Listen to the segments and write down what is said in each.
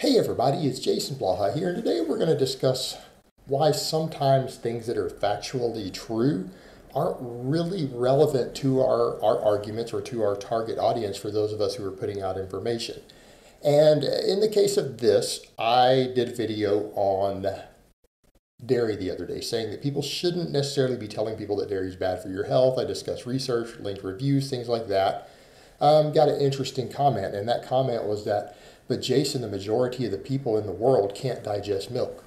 Hey everybody, it's Jason Blaha here, and today we're going to discuss why sometimes things that are factually true aren't really relevant to our arguments or to our target audience for those of us who are putting out information. And in the case of this, I did a video on dairy the other day saying that people shouldn't necessarily be telling people that dairy is bad for your health. I discussed research, linked reviews, things like that. Got an interesting comment, and that comment was that, but Jason, the majority of the people in the world can't digest milk.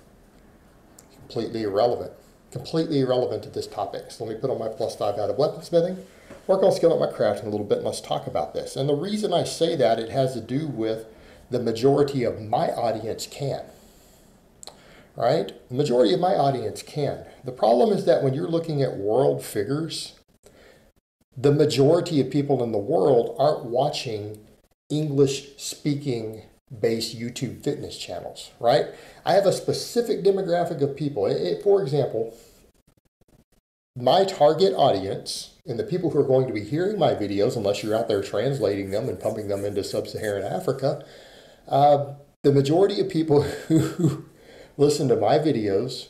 Completely irrelevant. Completely irrelevant to this topic. So let me put on my +5 out of weaponsmithing, work on skilling up my craft in a little bit, and let's talk about this. And the reason I say that, it has to do with the majority of my audience can. All right? The majority of my audience can. The problem is that when you're looking at world figures, the majority of people in the world aren't watching English-speaking based YouTube fitness channels, right? I have a specific demographic of people. For example, my target audience and the people who are going to be hearing my videos, unless you're out there translating them and pumping them into sub-Saharan Africa, the majority of people who listen to my videos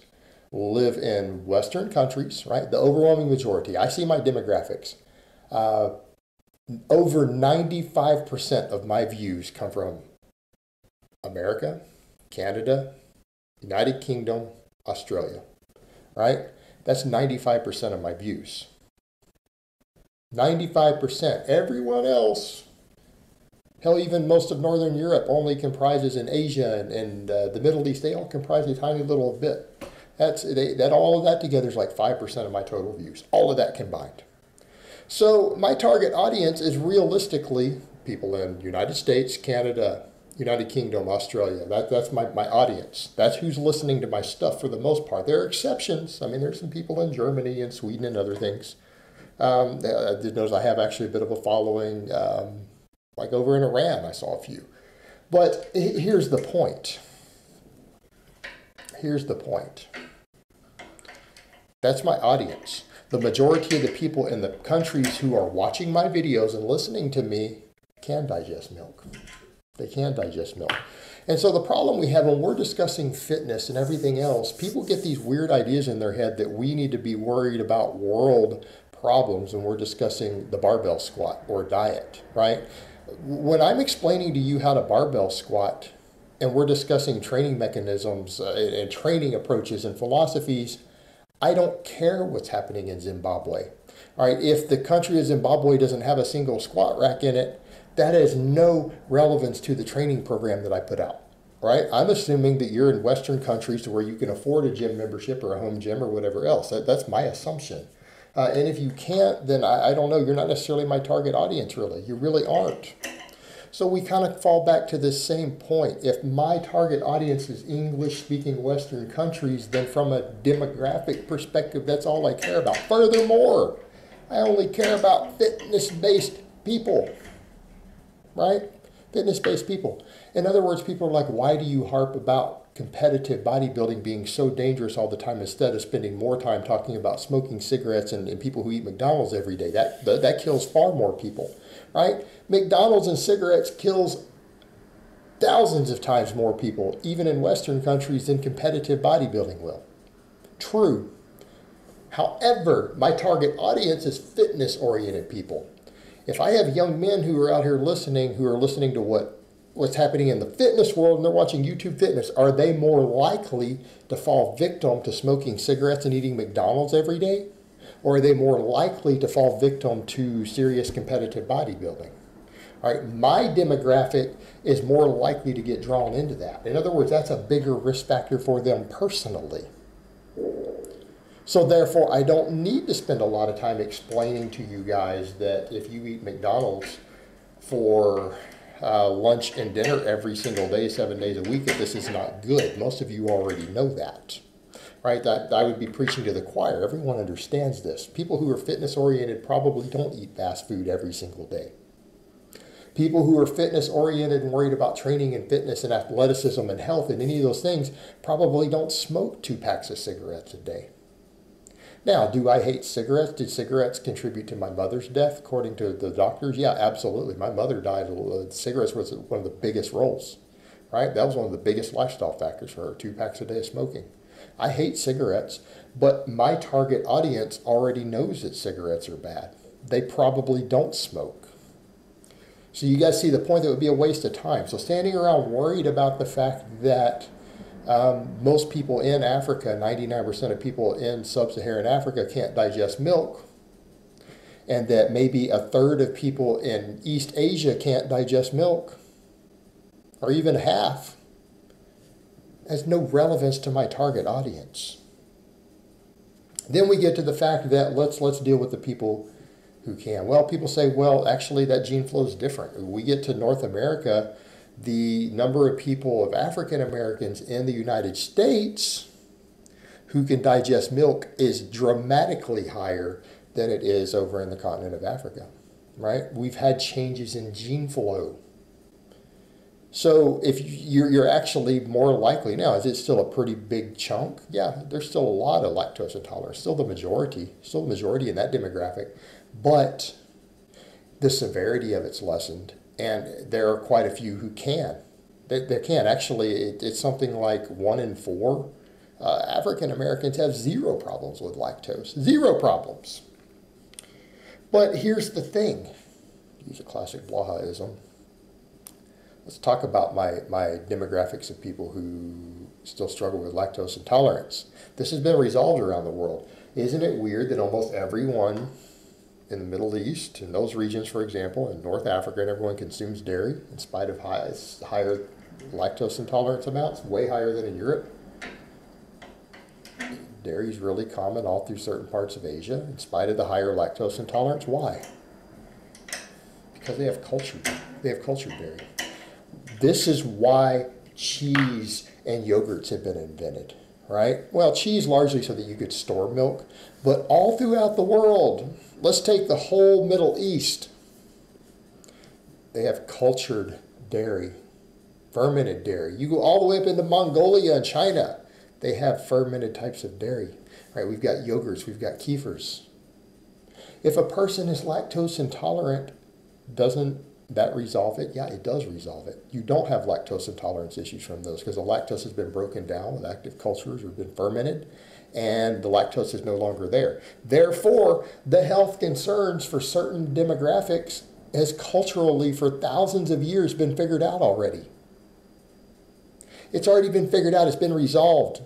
live in Western countries, right? The overwhelming majority. I see my demographics. Over 95% of my views come from America, Canada, United Kingdom, Australia, right? That's 95% of my views. 95%. Everyone else, hell, even most of Northern Europe only comprises in Asia and the Middle East, they all comprise a tiny little bit. All of that together is like 5% of my total views. All of that combined. So my target audience is realistically people in United States, Canada, United Kingdom, Australia. That's my audience. That's who's listening to my stuff for the most part. There are exceptions. I mean, there's some people in Germany and Sweden and other things. I did notice I have actually a bit of a following, like over in Iran, I saw a few. But here's the point. Here's the point. That's my audience. The majority of the people in the countries who are watching my videos and listening to me can digest milk. They can digest milk. And so the problem we have when we're discussing fitness and everything else, people get these weird ideas in their head that we need to be worried about world problems when we're discussing the barbell squat or diet, right? When I'm explaining to you how to barbell squat and we're discussing training mechanisms and training approaches and philosophies, I don't care what's happening in Zimbabwe. All right, if the country of Zimbabwe doesn't have a single squat rack in it, that has no relevance to the training program that I put out. Right? I'm assuming that you're in Western countries where you can afford a gym membership or a home gym or whatever else. That's my assumption. And if you can't, then I don't know. You're not necessarily my target audience, really. You really aren't. So we kind of fall back to this same point. If my target audience is English-speaking Western countries, then from a demographic perspective, that's all I care about. Furthermore, I only care about fitness-based people, right? Fitness-based people. In other words, people are like, why do you harp about competitive bodybuilding being so dangerous all the time instead of spending more time talking about smoking cigarettes and people who eat McDonald's every day? That kills far more people, right? McDonald's and cigarettes kills thousands of times more people, even in Western countries, than competitive bodybuilding will. True. However, my target audience is fitness-oriented people. If I have young men who are out here listening, who are listening to what's happening in the fitness world and they're watching YouTube fitness, are they more likely to fall victim to smoking cigarettes and eating McDonald's every day? Or are they more likely to fall victim to serious competitive bodybuilding? All right, my demographic is more likely to get drawn into that. In other words, that's a bigger risk factor for them personally. So therefore, I don't need to spend a lot of time explaining to you guys that if you eat McDonald's for lunch and dinner every single day, 7 days a week, that this is not good. Most of you already know that, right? That I would be preaching to the choir. Everyone understands this. People who are fitness-oriented probably don't eat fast food every single day. People who are fitness-oriented and worried about training and fitness and athleticism and health and any of those things probably don't smoke 2 packs of cigarettes a day. Now, do I hate cigarettes? Did cigarettes contribute to my mother's death, according to the doctors? Yeah, absolutely. My mother died. Cigarettes was one of the biggest roles. right? That was one of the biggest lifestyle factors for her, 2 packs a day of smoking. I hate cigarettes, but my target audience already knows that cigarettes are bad. They probably don't smoke. So you guys see the point, that would be a waste of time. So standing around worried about the fact that most people in Africa, 99% of people in sub-Saharan Africa can't digest milk, and that maybe a third of people in East Asia can't digest milk, or even half, has no relevance to my target audience. Then we get to the fact that let's deal with the people who can. Well, people say, well, actually that gene flow is different. When we get to North America, the number of people of African Americans in the United States who can digest milk is dramatically higher than it is over in the continent of Africa, right? We've had changes in gene flow. So if you're actually more likely now, is it still a pretty big chunk? Yeah, there's still a lot of lactose intolerance, still the majority in that demographic, but the severity of it's lessened, and there are quite a few who can. They can. Actually, it's something like 1 in 4 African Americans have 0 problems with lactose. 0 problems. But here's the thing. Use a classic Blahaism. Let's talk about my demographics of people who still struggle with lactose intolerance. This has been resolved around the world. Isn't it weird that almost everyone in the Middle East, in those regions, for example, in North Africa, and everyone consumes dairy in spite of higher lactose intolerance amounts, way higher than in Europe? Dairy is really common all through certain parts of Asia, in spite of the higher lactose intolerance. Why? Because they have cultured dairy. This is why cheese and yogurts have been invented, right? Well, cheese largely so that you could store milk, but all throughout the world, let's take the whole Middle East. They have cultured dairy, fermented dairy. You go all the way up into Mongolia and China. They have fermented types of dairy, right? We've got yogurts, we've got kefirs. If a person is lactose intolerant, doesn't that resolve it? Yeah, it does resolve it. You don't have lactose intolerance issues from those because the lactose has been broken down with active cultures or been fermented, and the lactose is no longer there. Therefore, the health concerns for certain demographics has culturally for thousands of years been figured out already. It's already been figured out. It's been resolved.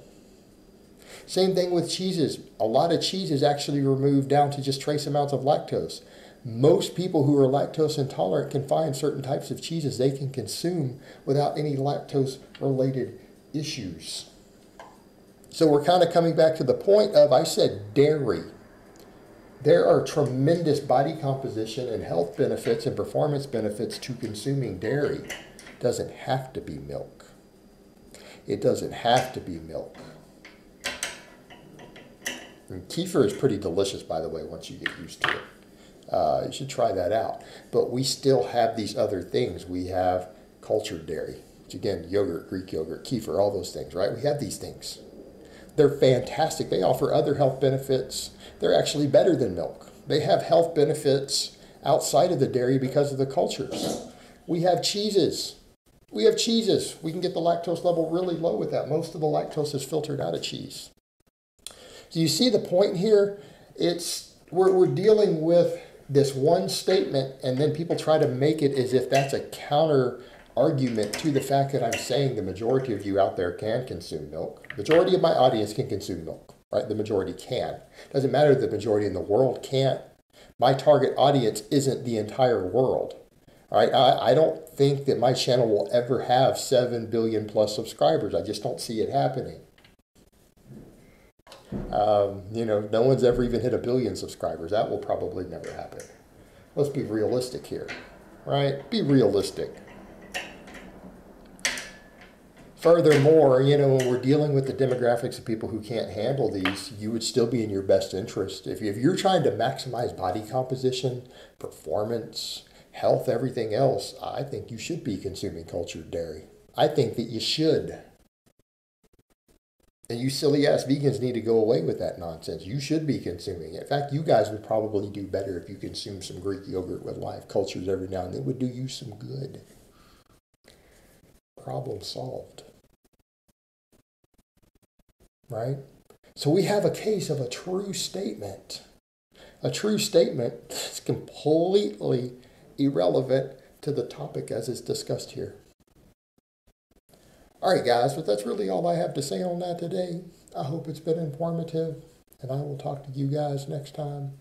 Same thing with cheeses. A lot of cheese is actually removed down to just trace amounts of lactose. Most people who are lactose intolerant can find certain types of cheeses they can consume without any lactose-related issues. So we're kind of coming back to the point of, I said dairy. There are tremendous body composition and health benefits and performance benefits to consuming dairy. It doesn't have to be milk. It doesn't have to be milk. And kefir is pretty delicious, by the way, once you get used to it. You should try that out. But we still have these other things. We have cultured dairy, which again, yogurt, Greek yogurt, kefir, all those things, right? We have these things. They're fantastic. They offer other health benefits. They're actually better than milk. They have health benefits outside of the dairy because of the cultures. We have cheeses. We can get the lactose level really low with that. Most of the lactose is filtered out of cheese. So you see the point here? We're dealing with this one statement, and then people try to make it as if that's a counter argument to the fact that I'm saying the majority of you out there can consume milk. The majority of my audience can consume milk, right? The majority can. Doesn't matter that the majority in the world can't. My target audience isn't the entire world. All right, I don't think that my channel will ever have 7 billion plus subscribers. I just don't see it happening. No one's ever even hit 1 billion subscribers. That will probably never happen. Let's be realistic here, right? Be realistic. Furthermore, when we're dealing with the demographics of people who can't handle these, you would still be in your best interest. If you're trying to maximize body composition, performance, health, everything else, I think you should be consuming cultured dairy. I think that you should. And you silly ass vegans need to go away with that nonsense. You should be consuming it. In fact, you guys would probably do better if you consume some Greek yogurt with live cultures every now and then. It would do you some good. problem solved. Right? So we have a case of a true statement. A true statement that's completely irrelevant to the topic as it's discussed here. All right, guys, but that's really all I have to say on that today. I hope it's been informative, and I will talk to you guys next time.